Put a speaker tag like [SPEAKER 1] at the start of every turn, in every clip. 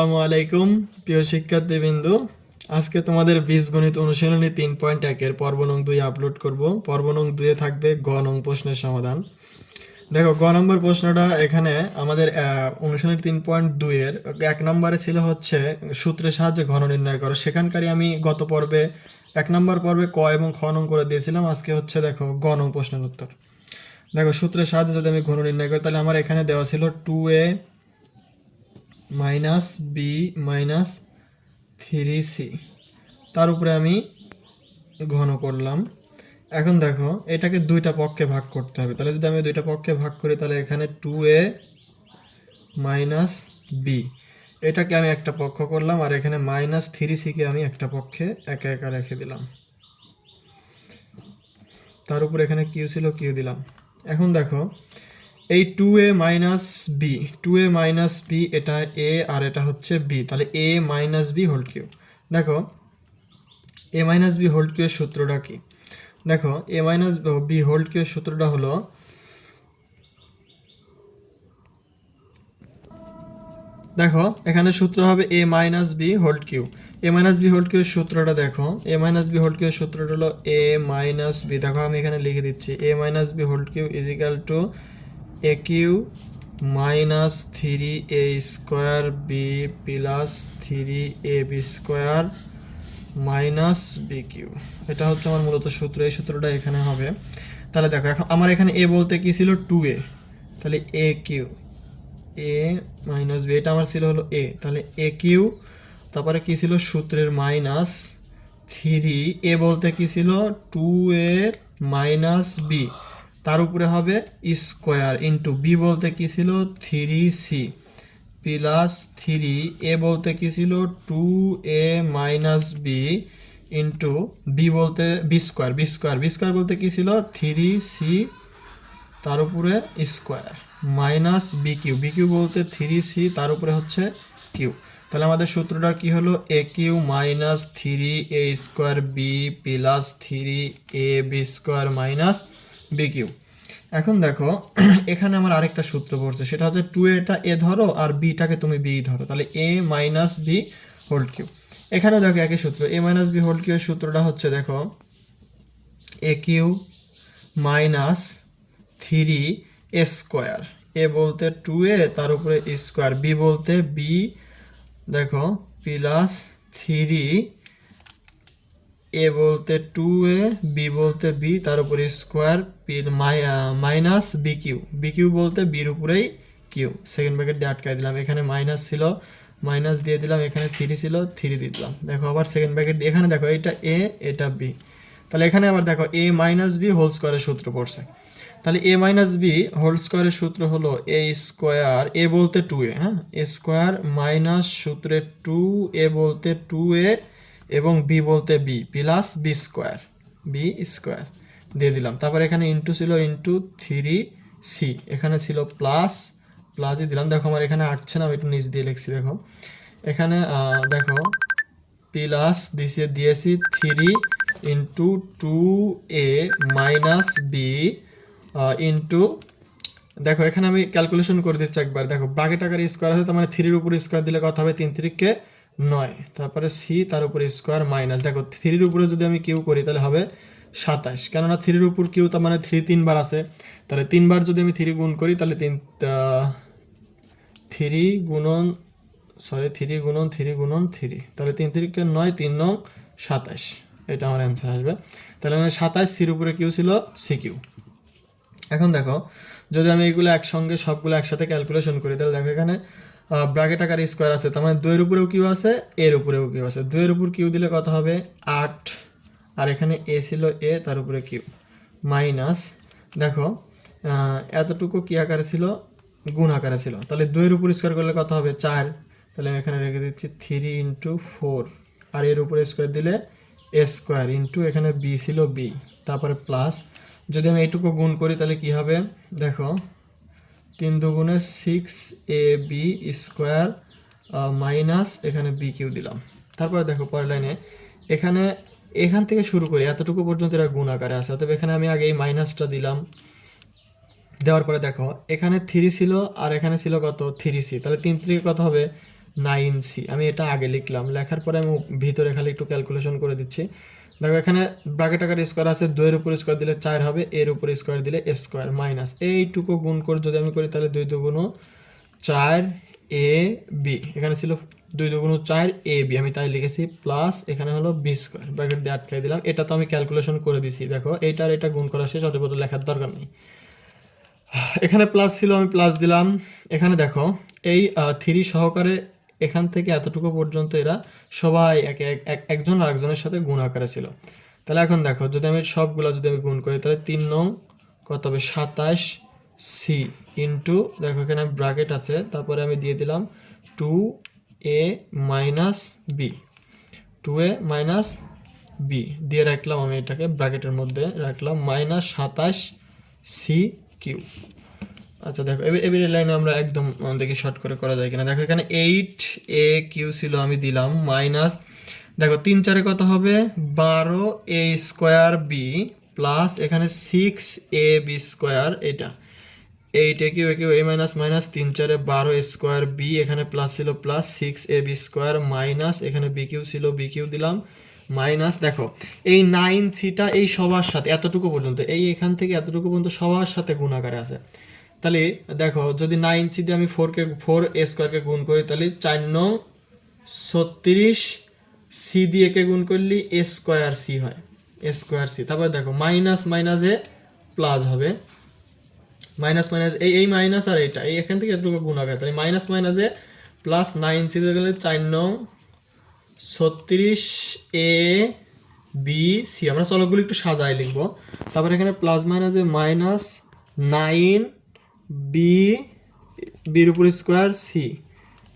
[SPEAKER 1] আসসালামু আলাইকুম প্রিয় শিক্ষার্থীবৃন্দু। আজকে তোমাদের বীজগণিত অনুশীলনী 3.1 পর্ব নং 2 আপলোড করব। পর্ব নং 2 থাকবে গ নং প্রশ্নের সমাধান। দেখো, গ নম্বর প্রশ্নটা এখানে আমাদের অনুশীলনী 3.2 এর 1 নম্বরে ছিল হচ্ছে সূত্রের সাহায্যে ঘন নির্ণয় করো। সেখানকারই আমি গত পর্বে 1 নম্বর পর্বে ক এবং খ নং করে দিয়েছিলাম। আজকে হচ্ছে দেখো গ নং প্রশ্নের উত্তর। দেখো, সূত্রের সাহায্যে যদি আমি ঘন নির্ণয় করি তাহলে আমার এখানে দেওয়া ছিল 2a minus B minus 3c, তার উপরে আমি ঘন করলাম। এখন দেখো, এটাকে দুইটা পক্ষে ভাগ করতে হবে। তাহলে যদি আমি দুইটা পক্ষে ভাগ করি তাহলে এখানে 2a মাইনাস বি, এটাকে আমি একটা পক্ষ করলাম, আর এখানে মাইনাস 3c-কে আমি একটা পক্ষে একা একা রেখে দিলাম। তার উপরে এখানে কিউ ছিল, কিউ দিলাম। এখন দেখো, এই 2a minus B, 2a minus B, এটা a আর এটা হচ্ছে b, তাহলে a minus B whole cube. দেখো, a minus B whole cube এর সূত্রটা কি? দেখো, a minus B whole cube এর সূত্রটা হলো, দেখো এখানে সূত্র হবে a minus B whole cube. a minus B whole cube এর সূত্রটা দেখো, a minus B whole cube এর সূত্রটা হলো a মাইনাস বি। দেখো আমি এখানে লিখে দিচ্ছি, a minus B whole cube is equal to a cube minus 3a square B plus 3ab square minus B cube. এটা হচ্ছে আমার মূলত সূত্র, এই সূত্রটা এখানে হবে। তাহলে দেখো, এখন আমার এখানে a বলতে কি ছিল 2a, তাহলে a cube, a minus B, এটা আমার ছিল হলো a, তাহলে a কিউ, তারপরে কি ছিল সূত্রের মাইনাস 3a বলতে কি ছিল 2a মাইনাস বি, তার উপরে হবে স্কোয়ার ইন্টু বি বলতে কি ছিল 3c প্লাস 3a বলতে কি ছিল 2a minus B into B বলতে B square, B square, B square বলতে কি ছিল 3c তার উপরে square minus B Q, B Q বলতে 3c তার উপরে হচ্ছে কিউ। তাহলে আমাদের সূত্রটা কি হলো, A Q minus 3a square B plus 3ab square minus B Q. এখন দেখো, এখানে আমার আরেকটা সূত্র পড়ছে, সেটা হচ্ছে 2a-টা এ ধরো আর বিটাকে তুমি বি ধরো, তাহলে a minus B whole cube. এখানেও দেখো একই সূত্র, a minus B whole cube এর সূত্রটা হচ্ছে দেখো A Q minus 3a square, A বলতে 2a তার উপরে স্কোয়ার, বি বলতে বি দেখো প্লাস 3, এ বলতে 2a, বি বলতে বি তার উপরে square minus B Q, B Q বলতে বির উপরেই কিউ। সেকেন্ড ব্র্যাকেট দিয়ে আটকাই দিলাম, এখানে মাইনাস ছিল মাইনাস দিয়ে দিলাম, এখানে 3 ছিল 3 দিয়ে দিলাম। দেখো আবার সেকেন্ড ব্র্যাকেট দিয়ে, এখানে দেখো এটা এ এটা বি, তাহলে এখানে আবার দেখো এ মাইনাস বি হোল স্কোয়ারের সূত্র পড়ছে। তাহলে এ মাইনাস বি হোল স্কোয়ারের সূত্র হলো এ স্কোয়ার, এ বলতে 2a, হ্যাঁ, এ স্কোয়ার মাইনাস সূত্রে 2a বলতে 2a এবং বি বলতে B plus B square, B square দিয়ে দিলাম। তারপর এখানে ইন্টু ছিল ইন্টু 3c, এখানে ছিল প্লাস প্লাসই দিলাম। দেখো আমার এখানে আসছে না, আমি একটু নিচ দিয়ে লিখছি। দেখো এখানে দেখো প্লাস দিয়েছি 3 into 2a minus B into, দেখো এখানে আমি ক্যালকুলেশন করে দিচ্ছি একবার। দেখো ব্র্যাকেট আকারে স্কোয়ার আছে, তার মানে 3-র উপর স্কোয়ার দিলে কত হবে, 3 3-কে 9, তারপরে সি তার উপরে স্কোয়ার মাইনাস, দেখো 3-র উপরে যদি আমি কিউ করি তাহলে হবে 27, কেননা 3-র উপর কিউ তার মানে 3 3বার আছে, তাহলে 3বার যদি আমি 3 গুণ করি তাহলে 3 গুণন 3 গুণন 3, তাহলে 3 3-কে 9, 3 9 27, এটা আমার অ্যান্সার আসবে। তাহলে মানে 27, সির উপরে কিউ ছিল সি কিউ। এখন দেখো, যদি আমি এইগুলো একসঙ্গে সবগুলো একসাথে ক্যালকুলেশন করি তাহলে দেখো এখানে ব্র্যাকেট আকারে স্কোয়ার আছে, তার মানে 2-এর উপরেও কিউ আছে, এর উপরেও কিউ আছে। 2-এর উপর কিউ দিলে কত হবে 8, আর এখানে এ ছিল এ তার উপরে কিউ মাইনাস, দেখো এতটুকু কি আকারে ছিল, গুণ আকারে ছিল, তাহলে 2-এর উপর স্কোয়ার করলে কত হবে 4, তাহলে আমি এখানে রেখে দিচ্ছি 3 ইন্টু 4, আর এর উপরে স্কোয়ার দিলে এ স্কোয়ার ইন্টু এখানে বি ছিল বি, তারপরে প্লাস, যদি আমি এইটুকু গুণ করি তাহলে কি হবে, দেখো 3 দুগুণে 6ab স্কোয়ার মাইনাস এখানে বি কিউ দিলাম। তারপরে দেখো পরের লাইনে এখান থেকে শুরু করি এতটুকু পর্যন্ত এরা গুণ আকারে আছে, অতএব এখানে আমি আগে এই মাইনাসটা দিলাম, দেওয়ার পরে দেখো এখানে 3 ছিল আর এখানে ছিল কত 3c, তাহলে 3 3 কত হবে 9c। আমি এটা আগে লিখলাম, লেখার পরে আমি ভিতরে খালি একটু ক্যালকুলেশন করে দিচ্ছি। দেখো এখানে ব্র্যাকেট আকারে স্কোয়ার আছে, 2 এর উপর স্কোয়ার দিলে 4 হবে, এর উপর স্কোয়ার দিলে স্কোয়ার মাইনাস এইটুকু গুণ করে যদি আমি করি তাহলে 2 দুগুণ 4 এ বি, এখানে ছিল 2 দুগুণ 4 এ বি, আমি তাই লিখেছি প্লাস এখানে হলো বি স্কোয়ার, ব্র্যাকেট দিয়ে আটকাই দিলাম। এটা তো আমি ক্যালকুলেশন করে দিছি, দেখো এইটা আর এটা গুণ করা শেষ, অতএব লেখার দরকার নেই। এখানে প্লাস ছিল, আমি প্লাস দিলাম। এখানে দেখো এই 3 সহকারে এখান থেকে এতটুকু পর্যন্ত এরা সবাই একজন আরেকজনের সাথে গুণ আকারে ছিল। তাহলে এখন দেখো যদি আমি সবগুলো যদি আমি গুণ করি তাহলে 3 নং কত হবে 27 সি ইন্টু, দেখো এখানে ব্র্যাকেট আছে, তারপরে আমি দিয়ে দিলাম 2a minus B, 2a minus B দিয়ে রাখলাম, আমি এটাকে ব্র্যাকেটের মধ্যে রাখলাম মাইনাস 27 সি কিউ। আচ্ছা দেখো এবারে লাইনে আমরা একদম দেখি শর্ট করে করা যায় কিনা। দেখো এখানে 8a কিউ ছিল, আমি দিলাম মাইনাস, দেখো 3 4 কত হবে 12a স্কোয়ার বি প্লাস এখানে 6ab স্কোয়ার, এটা 8a কিউ এ কিউ এ মাইনাস মাইনাস 3 4 12 স্কোয়ার বি, এখানে প্লাস ছিল প্লাস 6ab স্কোয়ার মাইনাস এখানে বি কিউ ছিল বি কিউ দিলাম মাইনাস, দেখো এই 9cটা এই সবার সাথে এতটুকু পর্যন্ত, এই এখান থেকে এতটুকু পর্যন্ত সবার সাথে গুণ আকারে আছে। তাহলে দেখো যদি 9c দিয়ে আমি 4 এ স্কোয়ারকে গুণ করি তাহলে 4 9 36 সি দিয়ে কে গুণ করলে এ স্কোয়ার সি হয়, এ স্কোয়ার সি। তারপর দেখো মাইনাস মাইনাসে প্লাস হবে, মাইনাস মাইনাস এই মাইনাস আর এটা এই এখান থেকে এতটুকু গুণ হবে, তাহলে মাইনাস মাইনাসে প্লাস 9c দিয়ে গেলে 4 9 36 এ বি সি। আমরা চলকগুলো একটু সাজায় লিখবো। তারপর এখানে প্লাস মাইনাসে মাইনাস 9 বি, বির উপর স্কোয়ার সি।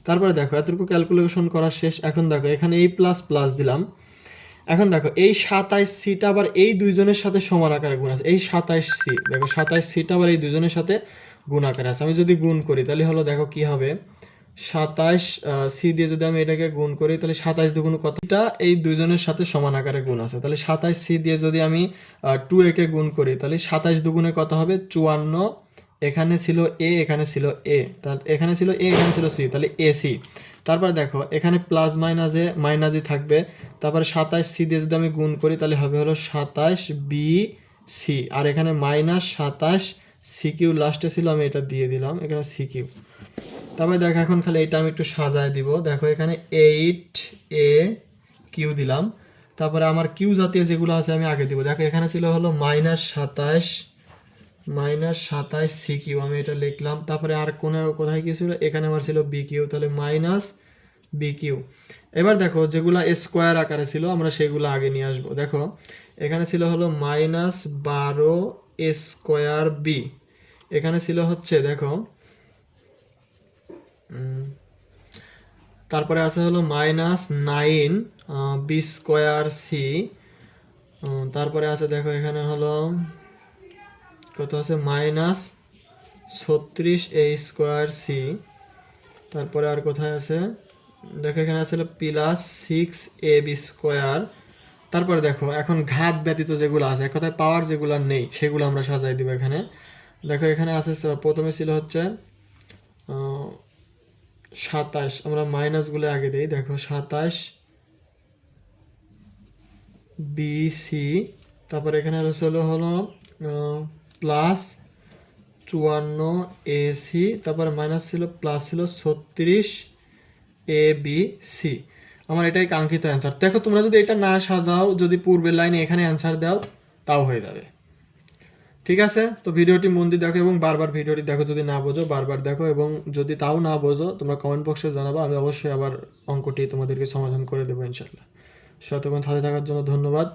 [SPEAKER 1] তারপরে দেখো এতটুকু ক্যালকুলেশন করা শেষ। এখন দেখো এখানে এই প্লাস প্লাস দিলাম। এখন দেখো এই 27 সিটা আবার এই দুইজনের সাথে সমান আকারে গুণ আছে, এই 27 সি, দেখো 27 সিটা আবার এই দুইজনের সাথে গুণ আকারে আছে। আমি যদি গুণ করি তাহলে হলো দেখো কি হবে 27 সি দিয়ে যদি আমি এটাকে গুণ করি তাহলে 27 দুগুণ কতটা, এই দুইজনের সাথে সমান আকারে গুণ আছে। তাহলে 27 সি দিয়ে যদি আমি 2a কে গুণ করি তাহলে 27 দুগুণে কত হবে 54, এখানে ছিল এ এখানে ছিল এ, তাহলে এখানে ছিল এ এখানে ছিল সি, তাহলে এসি। তারপর দেখো এখানে প্লাস মাইনাসে মাইনাসই থাকবে, তারপরে 27 সি দিয়ে যদি আমি গুণ করি তাহলে হবে হলো 27 বি সি, আর এখানে মাইনাস 27 সি কিউ লাস্টে ছিল, আমি এটা দিয়ে দিলাম এখানে সি কিউ। তারপরে দেখো এখন খালি এটা আমি একটু সাজায় দিব। দেখো এখানে 8a কিউ দিলাম, তারপরে আমার কিউ জাতীয় যেগুলো আছে আমি আগে দিব। দেখো এখানে ছিল হলো মাইনাস 27 সি কিউ, আমি এটা লিখলাম। তারপরে আর কোথায় কি ছিল, এখানে আমার ছিল বি কিউ, তাহলে মাইনাস বি কিউ। এবার দেখো যেগুলো স্কোয়ার আকারে ছিল আমরা সেগুলো আগে নিয়ে আসবো। দেখো এখানে ছিল হলো মাইনাস 12 স্কোয়ার বি, এখানে ছিল হচ্ছে দেখো তারপরে আছে হলো মাইনাস 9 বি স্কোয়ার সি, তারপরে আছে দেখো এখানে হলো কত আছে মাইনাস 36 এ স্কোয়ার সি, তারপরে আর কোথায় আছে দেখো এখানে আছে প্লাস 6 এ বি স্কোয়ার। তারপরে দেখো এখন ঘাত ব্যতীত যেগুলো আছে, এক কথায় পাওয়ার যেগুলো নেই সেগুলো আমরা সাজাই দিব এখানে। দেখো এখানে আছে প্রথমে ছিল হচ্ছে 27, আমরা মাইনাসগুলো আগে দিই। দেখো 27 বি সি, তারপরে এখানে হলো প্লাস 54 এ সি, তারপরে মাইনাস ছিল প্লাস ছিল 36 এ বি সি। আমার এটাই কাঙ্ক্ষিত অ্যান্সার। দেখো তোমরা যদি এটা না সাজাও, যদি পূর্বের লাইনে এখানে অ্যান্সার দাও তাও হয়ে যাবে। ঠিক আছে, তো ভিডিওটি মন দিয়ে দেখো এবং বারবার ভিডিওটি দেখো, যদি না বোঝো বারবার দেখো, এবং যদি তাও না বোঝো তোমরা কমেন্ট বক্সে জানাবো, আমি অবশ্যই আবার অঙ্কটি তোমাদেরকে সমাধান করে দেবো ইনশাল্লাহ। ততক্ষণ সাথে থাকার জন্য ধন্যবাদ।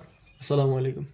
[SPEAKER 1] আসসালামু আলাইকুম।